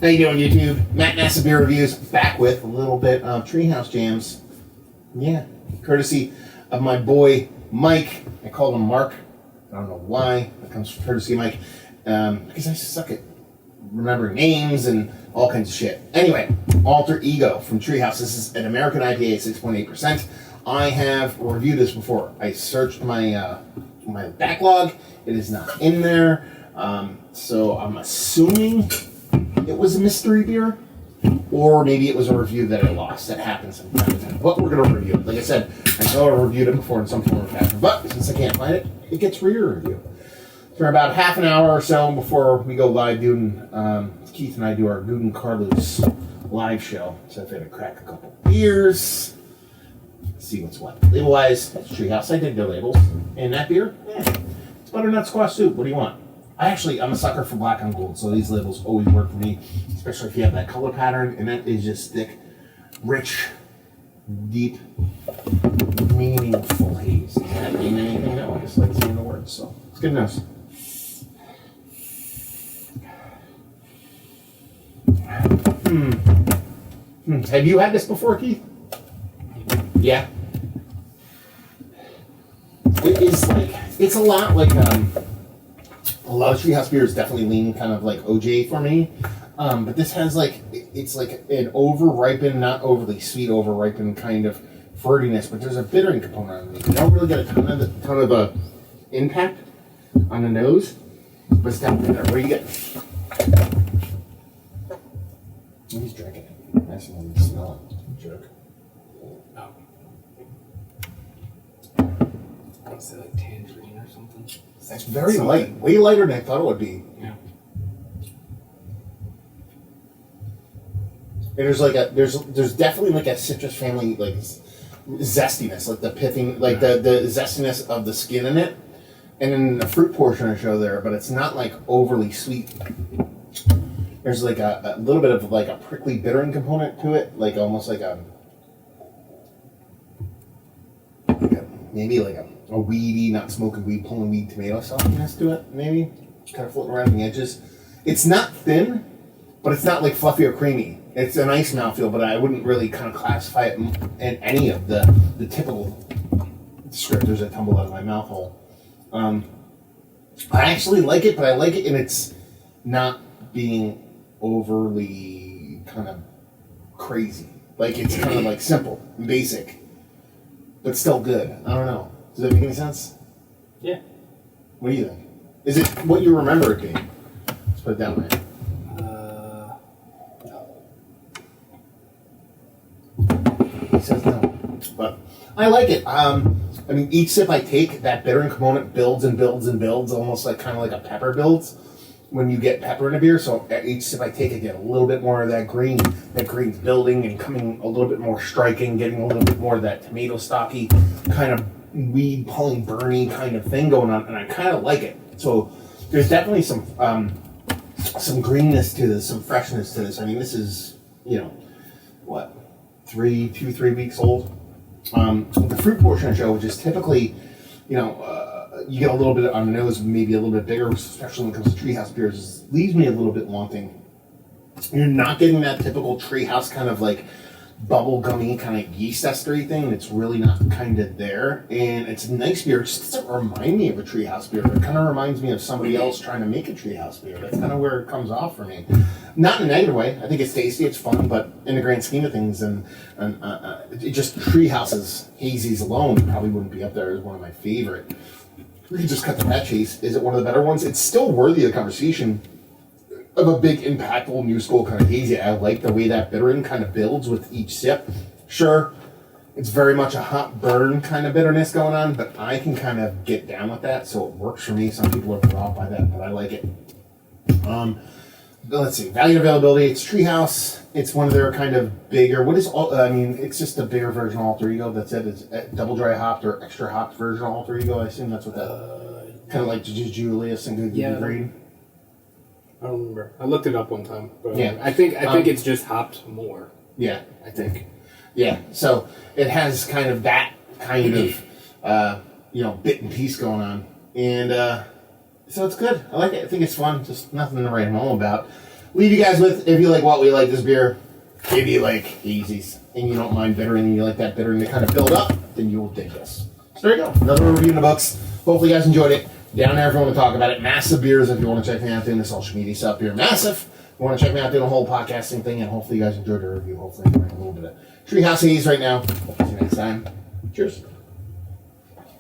How you doing, YouTube? Matt Nassa Beer Reviews, back with a little bit of Treehouse Jams. Yeah, courtesy of my boy Mike. I called him Mark. I don't know why. That comes from courtesy of Mike. Because I suck at remembering names and all kinds of shit. Anyway, Alter Ego from Treehouse. This is an American IPA at 6.8%. I have reviewed this before. I searched my my backlog. It is not in there. So I'm assuming it was a mystery beer, or maybe it was a review that I lost. That happens from time to time. But we're going to review it. Like I said, I know I reviewed it before in some form or fashion, but since I can't find it, it gets re-reviewed. For about half an hour or so before we go live doing, Keith and I do our Guden Carlos live show. So I've had to crack a couple beers, see what's what. Label-wise, it's Treehouse. I did their labels. And that beer, it's butternut squash soup. What do you want? I'm a sucker for black on gold, so these labels always work for me, especially if you have that color pattern, and that is just thick, rich, deep, meaningful haze. Does that mean anything? No, I just like saying the words, so it's good enough. Have you had this before, Keith? Yeah. It's a lot like, a lot of Treehouse beers definitely lean kind of like OJ for me, but this has it's like an over-ripened, not overly sweet over-ripened kind of fruitiness, but there's a bittering component on it. You don't really get a ton of impact on the nose, but it's definitely there. What do you get? He's drinking it. Nice and you smell it. Jerk. Oh. I would say like tangerine or something. It's very light, way lighter than I thought it would be. Yeah. And there's definitely like a citrus family like zestiness, like the pithing, like the zestiness of the skin in it, and then the fruit portion I show there, but it's not like overly sweet. There's like a little bit of like a prickly bittering component to it, like almost like maybe like a weedy, not smoking weed, pulling weed tomato sauciness to it, maybe. Kind of floating around the edges. It's not thin, but it's not like fluffy or creamy. It's a nice mouthfeel, but I wouldn't really kind of classify it in any of the typical descriptors that tumble out of my mouth hole. I actually like it, but I like it in its not being overly kind of crazy. Like it's kind of like simple and basic, but still good. I don't know. Does that make any sense? Yeah. What do you think? Is it what you remember it being? Let's put it down there. He says no. But I like it. I mean, each sip I take, that bittering component builds and builds and builds, almost like kind of like a pepper builds when you get pepper in a beer. So each sip I take, I get a little bit more of that green. That green's building and coming a little bit more striking, getting a little bit more of that tomato stocky kind of weed pulling burny kind of thing going on, and I kind of like it. So there's definitely some greenness to this, some freshness to this. I mean, this is, what, 3 weeks old. The fruit portion of the show, which is typically, you get a little bit on the nose, maybe a little bit bigger, especially when it comes to Treehouse beers, leaves me a little bit wanting. You're not getting that typical Treehouse kind of like bubble gummy kind of yeast estery thing. It's really not kind of there, and it's a nice beer. It just doesn't remind me of a Treehouse beer. It kind of reminds me of somebody else trying to make a Treehouse beer. That's kind of where it comes off for me. Not in a negative way. I think it's tasty, it's fun, but in the grand scheme of things, and it just Treehouse's Hazie's alone probably wouldn't be up there as one of my favorite. We could just cut to that chase. Is it one of the better ones? It's still worthy of the conversation of a big, impactful, new school kind of hazy. I like the way that bittering kind of builds with each sip. Sure, it's very much a hot burn kind of bitterness going on, but I can kind of get down with that, so it works for me. Some people are put off by that, but I like it. Let's see, value and availability. It's Treehouse. It's one of their kind of bigger. It's just a bigger version of Alter Ego. That's it. It's double dry hopped or extra hopped version of Alter Ego. I assume that's what that. Kind of like Julius and Good Green. I don't remember. I looked it up one time, but yeah. I think it's just hopped more. Yeah, I think. Yeah, so it has kind of that kind of bit and piece going on, and so it's good. I like it. I think it's fun. Just nothing to write home about. leave you guys with, if you like what we like this beer, if you like Hazies, and you don't mind bitter, and you like that bitter, and to kind of build up, then you will dig this. So there you go. Another review in the books. Hopefully you guys enjoyed it. Down there if you want to talk about it. Massive Beers if you want to check me out doing the social media stuff here. Massive. If you want to check me out doing the whole podcasting thing, and hopefully you guys enjoyed the review. Hopefully I'm doing a little bit of Treehouse Haze right now. Hope to see you next time. Cheers.